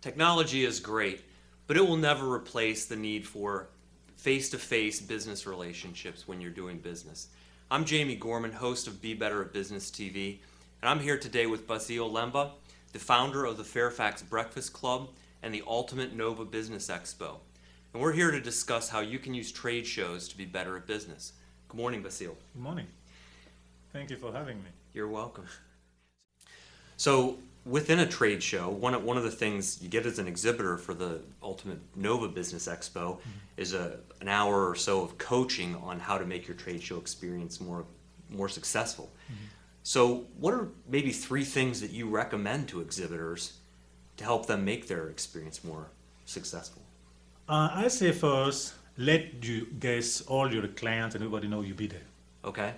Technology is great, but it will never replace the need for face-to-face business relationships when you're doing business. I'm Jamie Gorman, host of Be Better at Business TV, and I'm here today with Basile Lemba, the founder of the Fairfax Breakfast Club and the Ultimate Nova Business Expo. And we're here to discuss how you can use trade shows to be better at business. Good morning, Basile. Good morning. Thank you for having me. You're welcome. So within a trade show, one of the things you get as an exhibitor for the Ultimate Nova Business Expo is an hour or so of coaching on how to make your trade show experience more successful. So what are maybe 3 things that you recommend to exhibitors to help them make their experience more successful? I say first, let you guess all your clients and everybody know you'll be there. Okay.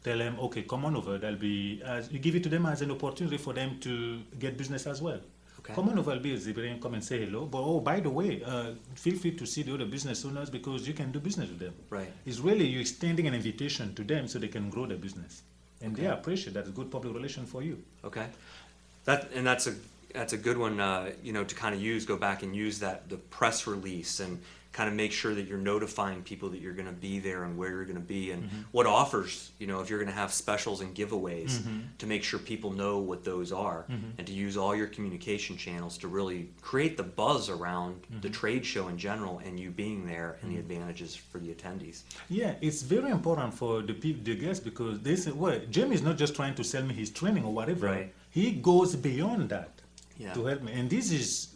Tell them, okay, come on over. That'll be you give it to them as an opportunity for them to get business as well. Okay. Come on over, I'll be exhibiting, come and say hello. But oh, by the way, feel free to see the other business owners because you can do business with them. Right. It's really you extending an invitation to them so they can grow their business, and Okay. they appreciate that. It's good public relation for you. Okay. That's a good one, to kind of go back and use the press release and kind of make sure that you're notifying people that you're going to be there and where you're going to be and what offers, if you're going to have specials and giveaways to make sure people know what those are and to use all your communication channels to really create the buzz around the trade show in general and you being there and the advantages for the attendees. Yeah, it's very important for the guests because they say, well, Jamie is not just trying to sell me his training or whatever. Right. He goes beyond that. Yeah. To help me, and this is,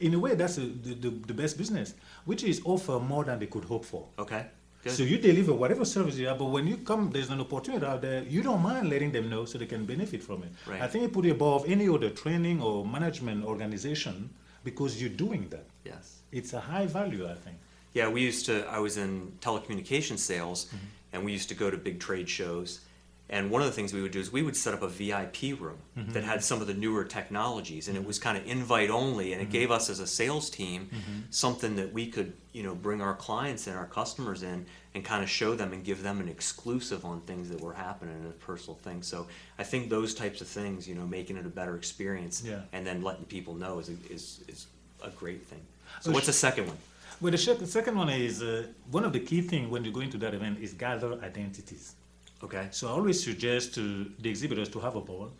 in a way, that's the best business, which is offer more than they could hope for. Okay. Good. So you deliver whatever service you have, but when you come, there's an opportunity out there. You don't mind letting them know so they can benefit from it. Right. I think you put it above any other training or management organization because you're doing that. Yes. It's a high value, I think. Yeah, I was in telecommunications sales and we used to go to big trade shows. And one of the things we would do is we would set up a VIP room that had some of the newer technologies, and it was kind of invite only, and it gave us as a sales team something that we could, bring our clients and our customers in and kind of show them and give them an exclusive on things that were happening and personal things. So I think those types of things, making it a better experience and then letting people know is a great thing. So what's the second one? Well, the second one is one of the key things when you go into that event is gather identities. Okay. So I always suggest to the exhibitors to have a ball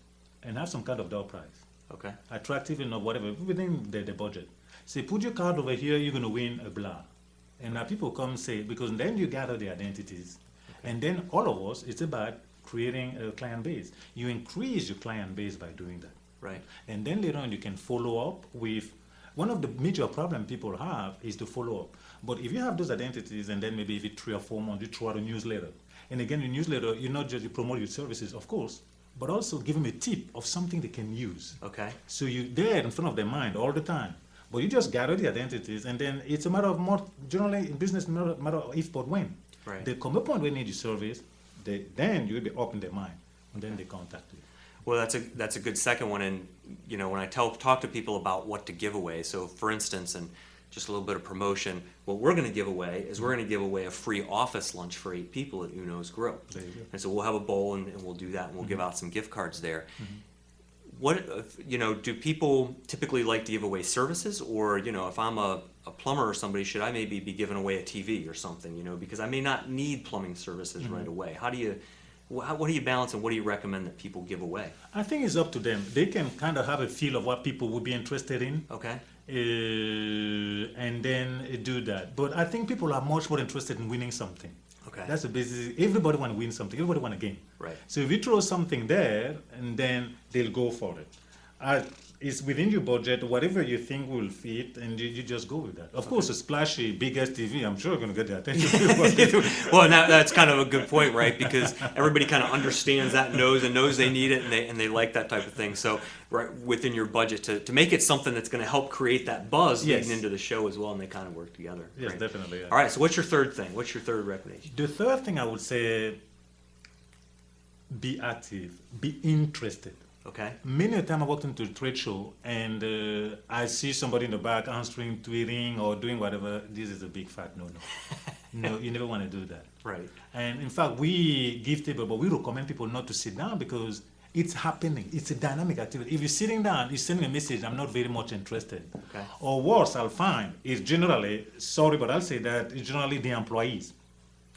and have some kind of door prize. Okay. Attractive enough, whatever, within the budget. Say, put your card over here, you're going to win a blah. And now people come say, because then you gather the identities. Okay. And then all of us, it's about creating a client base. You increase your client base by doing that. Right. And then later on you can follow up with, one of the major problems people have is to follow up. But if you have those identities and then maybe every 3 or 4 months you throw out a newsletter. And again, in newsletter, you not just promote your services, of course, but also give them a tip of something they can use. Okay. So you're there in front of their mind all the time. But you just gather the identities, and then it's a matter of more, generally in business, matter of if but when. Right. They come up when they need your service, then you'll be up in their mind, and then they contact you. Well, that's a good second one. And, when I talk to people about what to give away, so for instance, and just a little bit of promotion, what we're going to give away is we're going to give away a free office lunch for 8 people at Uno's Grill. There you go. And so we'll have a bowl and we'll do that and we'll give out some gift cards there. What, do people typically like to give away services, or, if I'm a plumber or somebody, should I maybe be giving away a TV or something, because I may not need plumbing services right away. What do you balance and what do you recommend that people give away? I think it's up to them. They can kind of have a feel of what people would be interested in. Okay. And then do that. But I think people are much more interested in winning something. Okay. That's the basic. Everybody want to win something. Everybody want a game. Right. So if you throw something there, and then they'll go for it. It's within your budget, whatever you think will fit, and you just go with that. Of course, a splashy, biggest TV, I'm sure you're going to get the attention. Well, that's kind of a good point, right? Because everybody kind of understands that, knows they need it, and they like that type of thing. So, right within your budget to make it something that's going to help create that buzz leading into the show as well, and they kind of work together. Yes, right? definitely. Yeah. All right. So, what's your third thing? What's your third recommendation? The third thing I would say: be active, be interested. Okay. Many a time I walked into a trade show and I see somebody in the back answering, tweeting, or doing whatever. This is a big fat no. No, you never want to do that. Right. And in fact, we give table, but we recommend people not to sit down because It's happening. It's a dynamic activity. If you're sitting down, you're sending a message, I'm not very much interested. Okay. Or worse, I'll find is generally, sorry, but I'll say that it's generally the employees.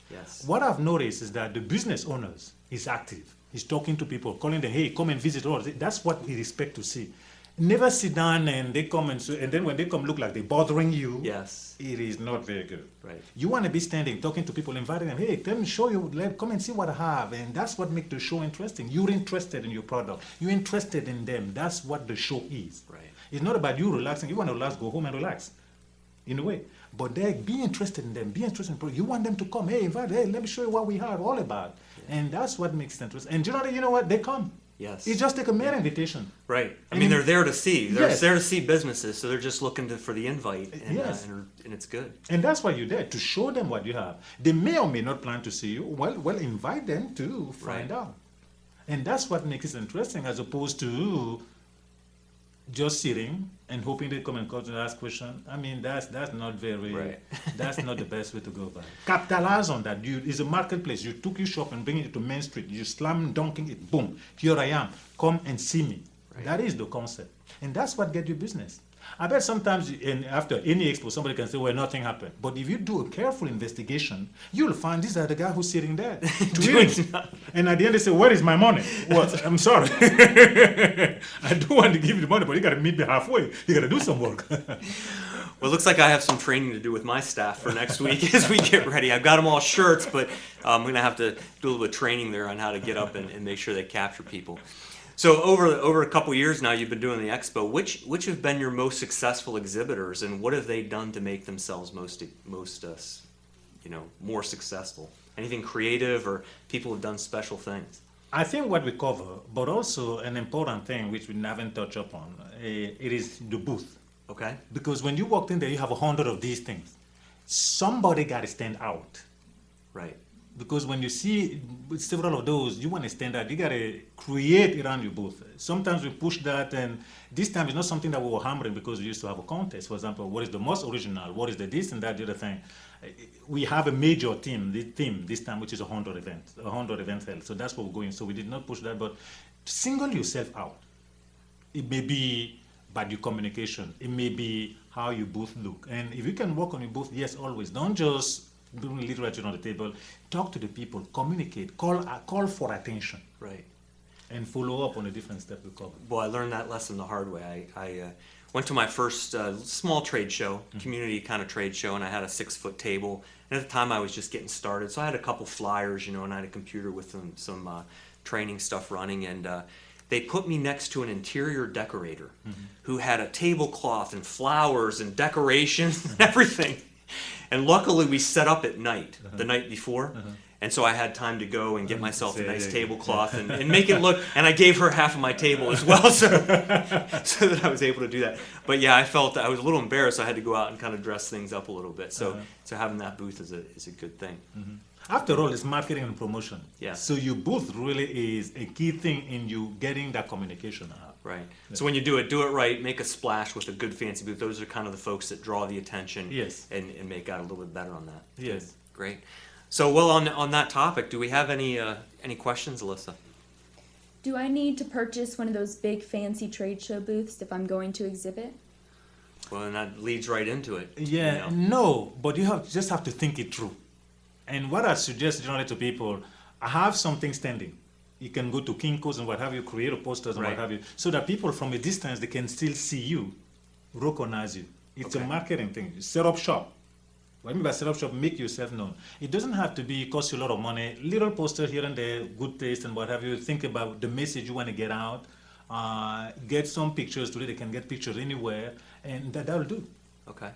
Yes. What I've noticed is that the business owners is active. He's talking to people, calling them, hey, come and visit us. That's what we expect to see. Never sit down and they come and then when they come look like they're bothering you, Yes. it is not very good. Right. You want to be standing, talking to people, inviting them, hey, let me show you, come and see what I have. And that's what makes the show interesting. You're interested in your product. You're interested in them. That's what the show is. Right. It's not about you relaxing. You want to relax, go home and relax, in a way. But they be interested in them, be interested in the product. You want them to come, hey, invite, hey, let me show you what we have, all about. Yeah. And that's what makes it interesting. And generally, you know what? They come. Yes. It's just like a mere invitation. Right. I mean, they're there to see. They're Yes. there to see businesses, so they're just looking for the invite, and, Yes. and it's good. And that's why you're there, to show them what you have. They may or may not plan to see you. Well, invite them to find Right. out. And that's what makes it interesting, as opposed to just sitting and hoping they come and call to ask questions. I mean, that's not very, Right. that's not the best way to go about it. Capitalize on that. It's a marketplace. You took your shop and bring it to Main Street. You slam dunking it, boom, here I am. Come and see me. Right. That is the concept. And that's what gets you business. I bet sometimes after any expo, somebody can say, well, nothing happened. But if you do a careful investigation, you'll find these are the guy who's sitting there. tweeting. And at the end, they say, where is my money? Well, I'm sorry. I do want to give you the money, but you got to meet me halfway. You got to do some work. Well, it looks like I have some training to do with my staff for next week as we get ready. I've got them all shirts, but I'm going to have to do a little bit of training there on how to get up and make sure they capture people. So over a couple years now, you've been doing the expo. Which have been your most successful exhibitors, and what have they done to make themselves most more successful? Anything creative, or people have done special things? I think what we cover, but also an important thing which we haven't touched upon, it is the booth. Okay. Because when you walked in there, you have 100 of these things. Somebody got to stand out. Right. Because when you see several of those, you want to stand out. You got to create around your booth. Sometimes we push that, and this time it's not something that we were hammering because we used to have a contest. For example, what is the most original? What is the this and that, the other thing? We have a major theme this time, which is 100 events held. So that's what we're going. So we did not push that, but single yourself out. It may be by your communication. It may be how your booth look. And if you can work on your booth, yes, always. Don't just bring literature on the table. Talk to the people, communicate, call for attention. Right. And follow up on the different steps we cover. Well, I learned that lesson the hard way. I went to my first small trade show, community kind of trade show, and I had a 6-foot table. And at the time, I was just getting started, so I had a couple flyers, and I had a computer with some training stuff running, and they put me next to an interior decorator who had a tablecloth and flowers and decorations and everything. And luckily, we set up at night, the night before. And so I had time to go and get myself a nice tablecloth and make it look, and I gave her half of my table as well, so that I was able to do that. But yeah, I felt I was a little embarrassed. I had to go out and kind of dress things up a little bit. So having that booth is a good thing. After all, it's marketing and promotion. Yeah. So your booth really is a key thing in you getting that communication out. Right. Yeah. So when you do it right, make a splash with a good fancy booth. Those are kind of the folks that draw the attention. Yes. And make out a little bit better on that. Yes. Great. So, well, on that topic, do we have any questions, Alyssa? Do I need to purchase one of those big fancy trade show booths if I'm going to exhibit? Well, and that leads right into it. Yeah, no, but you just have to think it through. And what I suggest generally to people, I have something standing. You can go to Kinko's and what have you, create a posters and what have you, so that people from a distance, they can still see you, recognize you. It's a marketing thing. Set up shop. What I mean by set up shop, make yourself known. It doesn't have to cost you a lot of money. Little poster here and there, good taste and what have you. Think about the message you want to get out. Get some pictures. Today they can get pictures anywhere, and that'll do. Okay.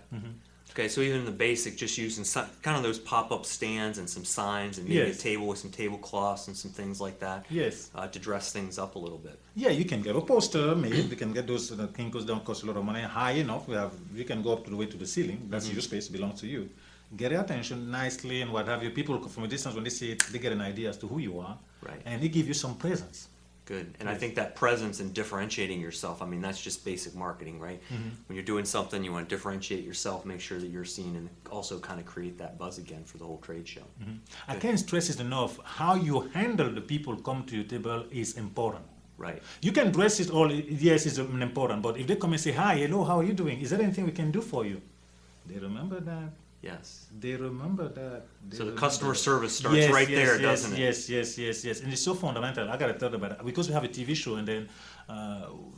Okay, so even the basic, just using kind of those pop-up stands and some signs and maybe a table with some tablecloths and some things like that. Yes. To dress things up a little bit. Yeah, you can get a poster. Maybe you can get those. Kinko's don't cost a lot of money. High enough. You can go up to the way to the ceiling. That's your space. Belongs to you. Get their attention nicely and what have you. People from a distance, when they see it, they get an idea as to who you are. Right. And they give you some presence. Good. And I think that presence and differentiating yourself, I mean, that's just basic marketing, right? When you're doing something, you want to differentiate yourself, make sure that you're seen, and also kind of create that buzz again for the whole trade show. I can't stress it enough. How you handle the people come to your table is important. Right. You can dress it all, yes, it's important, but if they come and say, hi, hello, how are you doing? Is there anything we can do for you? They remember that. Yes. They remember that. They So the remember customer that. service starts right there, yes, doesn't it? yes. And it's so fundamental. I got to tell about it. Because we have a TV show and then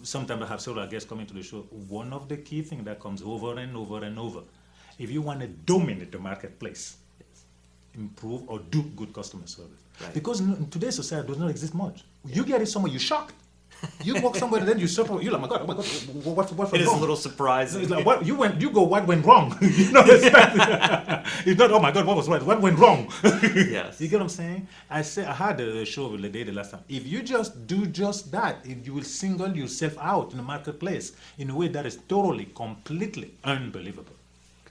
sometimes I have several guests coming to the show. One of the key things that comes over and over and over, if you want to dominate the marketplace, improve or do good customer service. Right. Because in today's society does not exist much. You get it somewhere, you're shocked. You walk somewhere, then you surprise. You're like, oh my God, what It went is wrong? a little surprising. It's like, what what went wrong? You know, it's not, oh my God, what was right? What went wrong? Yes. You get what I'm saying? I had a show with the last time. If you just do just that, you will single yourself out in the marketplace in a way that is totally, completely unbelievable.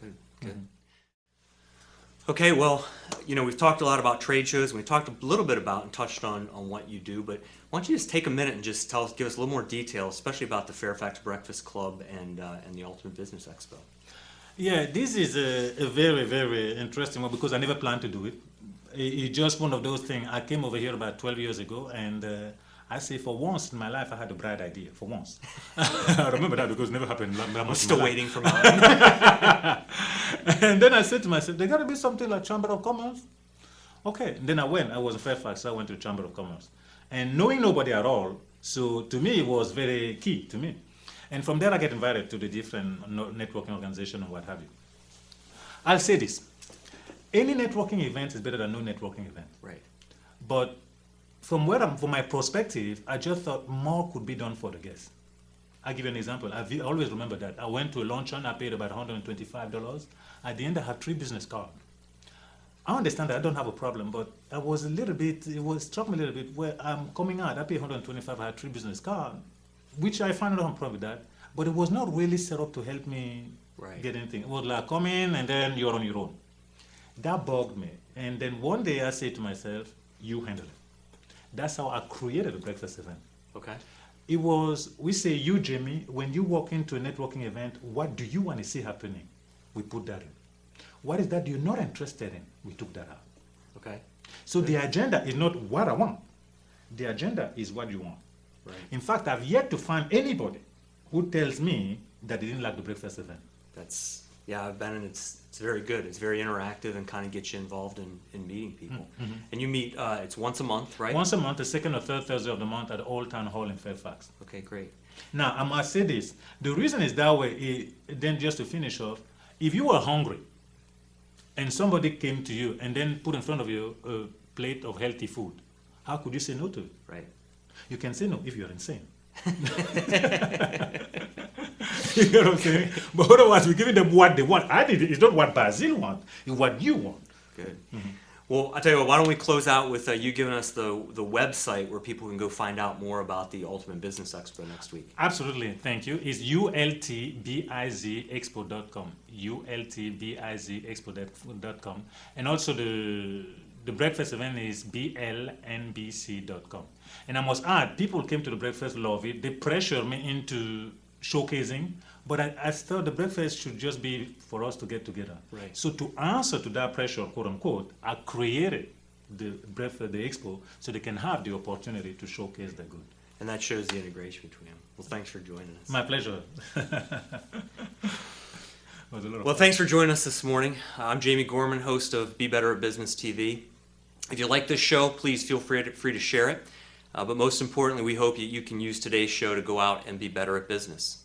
Good, good. Okay, well, we've talked a lot about trade shows, and we talked a little bit about and touched on what you do, but why don't you just take a minute and just give us a little more detail, especially about the Fairfax Breakfast Club and the Ultimate Business Expo. Yeah, this is a very, very interesting one because I never planned to do it. It's just one of those things. I came over here about 12 years ago, and I say for once in my life I had a bright idea, for once. I remember that because it never happened that much. I'm still waiting for mine. And then I said to myself, there got to be something like Chamber of Commerce. Okay, and then I was in Fairfax, so I went to the Chamber of Commerce. And knowing nobody at all, so to me it was very key to me. And from there I get invited to the different networking organizations and what have you. I'll say this, any networking event is better than no networking event. Right. But from my perspective, I just thought more could be done for the guests. I'll give you an example. I always remember that. I went to a luncheon, I paid about $125. At the end, I had 3 business cards. I understand that I don't have a problem, but I was struck me a little bit where I'm coming out, I paid $125, I had 3 business cards, which I found out I'm problem with that, but it was not really set up to help me get anything. It was like, come in and then you're on your own. That bugged me. And then one day I said to myself, you handle it. That's how I created a breakfast event. Okay. It was, we say, you, Jamie, when you walk into a networking event, what do you want to see happening? We put that in. What is that you're not interested in? We took that out. Okay. So the agenda is not what I want. The agenda is what you want. Right. In fact, I've yet to find anybody who tells me that they didn't like the breakfast event. I've been, and it's very good. It's very interactive and kind of gets you involved in meeting people. Mm-hmm. And you meet, it's once a month, right? Once a month, the second or third Thursday of the month at the Old Town Hall in Fairfax. Okay, great. Now, I must say this. The reason is that way, then just to finish off, if you were hungry and somebody came to you and then put in front of you a plate of healthy food, how could you say no to it? Right. You can say no if you're insane. You know what I'm saying? But otherwise, we're giving them what they want. It's not what Basile wants, it's what you want. Good. Mm-hmm. Well, I'll tell you what, why don't we close out with you giving us the website where people can go find out more about the Ultimate Business Expo next week. Absolutely, thank you. It's ultbizexpo.com, ultbizexpo.com. And also the breakfast event is blnbc.com. And I must add, people came to the breakfast, love it. They pressured me into showcasing, but I thought the breakfast should just be for us to get together. Right. So to answer to that pressure, quote unquote, I created the breakfast, the expo, so they can have the opportunity to showcase their good. And that shows the integration between them. Well, thanks for joining us. My pleasure. Well, thanks for joining us this morning. I'm Jamie Gorman, host of Be Better at Business TV. If you like this show, please feel free to share it. But most importantly, we hope that you can use today's show to go out and be better at business.